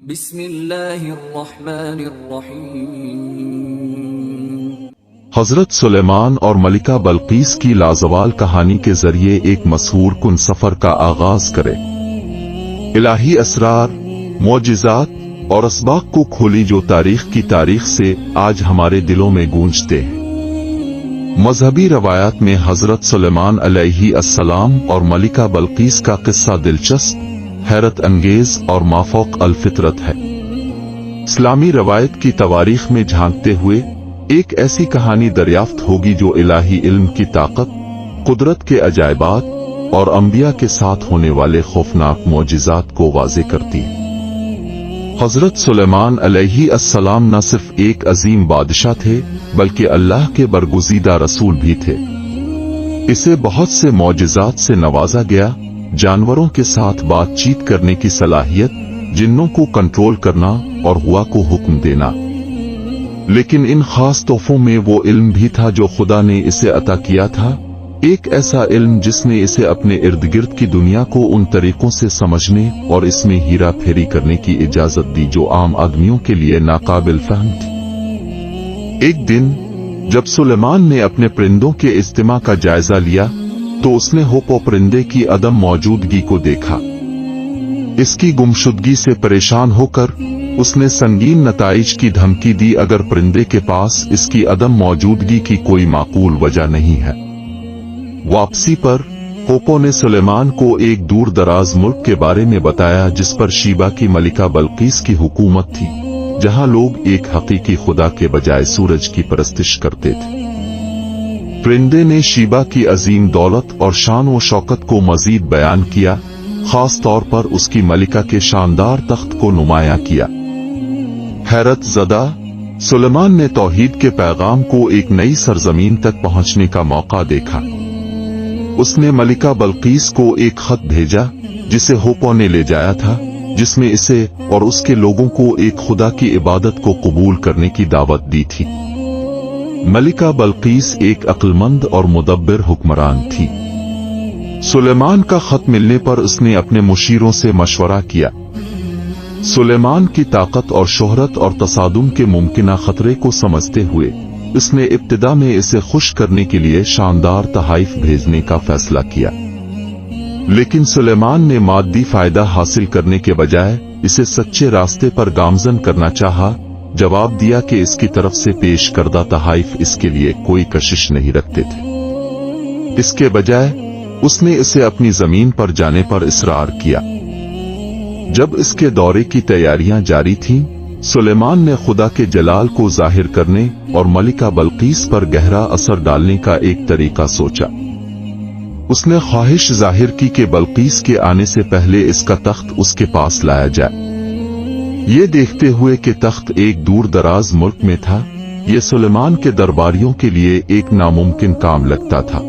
بسم اللہ الرحمن الرحیم۔ حضرت سلیمان اور ملکہ بلقیس کی لازوال کہانی کے ذریعے ایک مسحور کن سفر کا آغاز کرے۔ الہی اسرار، معجزات اور اسباق کو کھولی جو تاریخ سے آج ہمارے دلوں میں گونجتے ہیں۔ مذہبی روایات میں حضرت سلیمان علیہ السلام اور ملکہ بلقیس کا قصہ دلچسپ، حیرت انگیز اور مافوق الفطرت ہے۔ اسلامی روایت کی تواریخ میں جھانکتے ہوئے ایک ایسی کہانی دریافت ہوگی جو الہی علم کی طاقت، قدرت کے عجائبات اور انبیاء کے ساتھ ہونے والے خوفناک معجزات کو واضح کرتی ہے۔ حضرت سلیمان علیہ السلام نہ صرف ایک عظیم بادشاہ تھے بلکہ اللہ کے برگزیدہ رسول بھی تھے۔ اسے بہت سے معجزات سے نوازا گیا، جانوروں کے ساتھ بات چیت کرنے کی صلاحیت، جنوں کو کنٹرول کرنا اور ہوا کو حکم دینا۔ لیکن ان خاص تحفوں میں وہ علم بھی تھا جو خدا نے اسے عطا کیا تھا، ایک ایسا علم جس نے اسے اپنے ارد گرد کی دنیا کو ان طریقوں سے سمجھنے اور اس میں ہیرا پھیری کرنے کی اجازت دی جو عام آدمیوں کے لیے ناقابل فہم تھی۔ ایک دن جب سلیمان نے اپنے پرندوں کے اجتماع کا جائزہ لیا تو اس نے ہوپو پرندے کی عدم موجودگی کو دیکھا۔ اس کی گمشدگی سے پریشان ہو کر اس نے سنگین نتائج کی دھمکی دی اگر پرندے کے پاس اس کی عدم موجودگی کی کوئی معقول وجہ نہیں ہے۔ واپسی پر ہوپو نے سلیمان کو ایک دور دراز ملک کے بارے میں بتایا جس پر شیبا کی ملکہ بلقیس کی حکومت تھی، جہاں لوگ ایک حقیقی خدا کے بجائے سورج کی پرستش کرتے تھے۔ پرندے نے شیبا کی عظیم دولت اور شان و شوکت کو مزید بیان کیا، خاص طور پر اس کی ملکہ کے شاندار تخت کو نمایاں کیا۔ حیرت زدہ سلیمان نے توحید کے پیغام کو ایک نئی سرزمین تک پہنچنے کا موقع دیکھا۔ اس نے ملکہ بلقیس کو ایک خط بھیجا جسے ہوپو نے لے جایا تھا، جس میں اسے اور اس کے لوگوں کو ایک خدا کی عبادت کو قبول کرنے کی دعوت دی تھی۔ ملکہ بلقیس ایک عقلمند اور مدبر حکمران تھی۔ سلیمان کا خط ملنے پر اس نے اپنے مشیروں سے مشورہ کیا۔ سلیمان کی طاقت اور شہرت اور تصادم کے ممکنہ خطرے کو سمجھتے ہوئے اس نے ابتدا میں اسے خوش کرنے کے لیے شاندار تحائف بھیجنے کا فیصلہ کیا، لیکن سلیمان نے مادی فائدہ حاصل کرنے کے بجائے اسے سچے راستے پر گامزن کرنا چاہا۔ جواب دیا کہ اس کی طرف سے پیش کردہ تحائف اس کے لیے کوئی کشش نہیں رکھتے تھے۔ اس کے بجائے اس نے اسے اپنی زمین پر جانے پر اصرار کیا۔ جب اس کے دورے کی تیاریاں جاری تھیں، سلیمان نے خدا کے جلال کو ظاہر کرنے اور ملکہ بلقیس پر گہرا اثر ڈالنے کا ایک طریقہ سوچا۔ اس نے خواہش ظاہر کی کہ بلقیس کے آنے سے پہلے اس کا تخت اس کے پاس لایا جائے۔ یہ دیکھتے ہوئے کہ تخت ایک دور دراز ملک میں تھا، یہ سلیمان کے درباریوں کے لیے ایک ناممکن کام لگتا تھا۔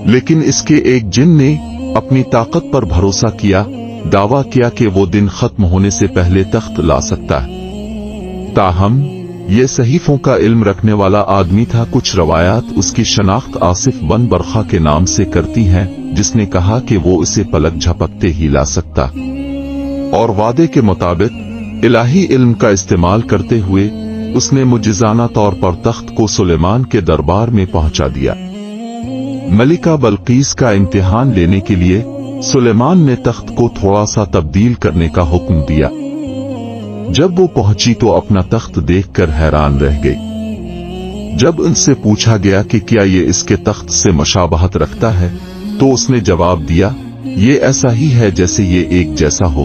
لیکن اس کے ایک جن نے اپنی طاقت پر بھروسہ کیا، دعویٰ کیا کہ وہ دن ختم ہونے سے پہلے تخت لا سکتا ہے۔ تاہم یہ صحیفوں کا علم رکھنے والا آدمی تھا۔ کچھ روایات اس کی شناخت آصف بن برخا کے نام سے کرتی ہیں، جس نے کہا کہ وہ اسے پلک جھپکتے ہی لا سکتا، اور وعدے کے مطابق الہی علم کا استعمال کرتے ہوئے اس نے معجزانہ طور پر تخت کو سلیمان کے دربار میں پہنچا دیا۔ ملکہ بلقیس کا امتحان لینے کے لیے سلیمان نے تخت کو تھوڑا سا تبدیل کرنے کا حکم دیا۔ جب وہ پہنچی تو اپنا تخت دیکھ کر حیران رہ گئی۔ جب ان سے پوچھا گیا کہ کیا یہ اس کے تخت سے مشابہت رکھتا ہے تو اس نے جواب دیا، یہ ایسا ہی ہے جیسے یہ ایک جیسا ہو۔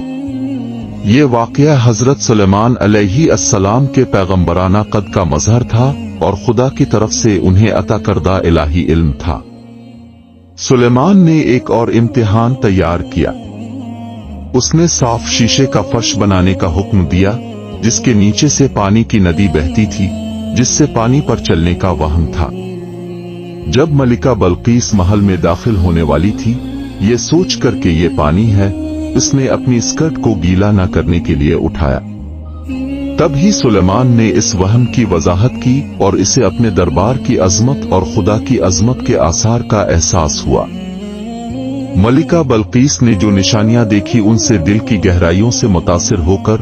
یہ واقعہ حضرت سلیمان علیہ السلام کے پیغمبرانہ قد کا مظہر تھا اور خدا کی طرف سے انہیں عطا کردہ الہی علم تھا۔ سلیمان نے ایک اور امتحان تیار کیا۔ اس نے صاف شیشے کا فرش بنانے کا حکم دیا جس کے نیچے سے پانی کی ندی بہتی تھی، جس سے پانی پر چلنے کا وہم تھا۔ جب ملکہ بلقیس محل میں داخل ہونے والی تھی، یہ سوچ کر کہ یہ پانی ہے، اس نے اپنی اسکرٹ کو گیلا نہ کرنے کے لیے اٹھایا۔ تب ہی سلیمان نے اس وہم کی وضاحت کی اور اسے اپنے دربار کی عظمت اور خدا کی عظمت کے آثار کا احساس ہوا۔ ملکہ بلقیس نے جو نشانیاں دیکھی ان سے دل کی گہرائیوں سے متاثر ہو کر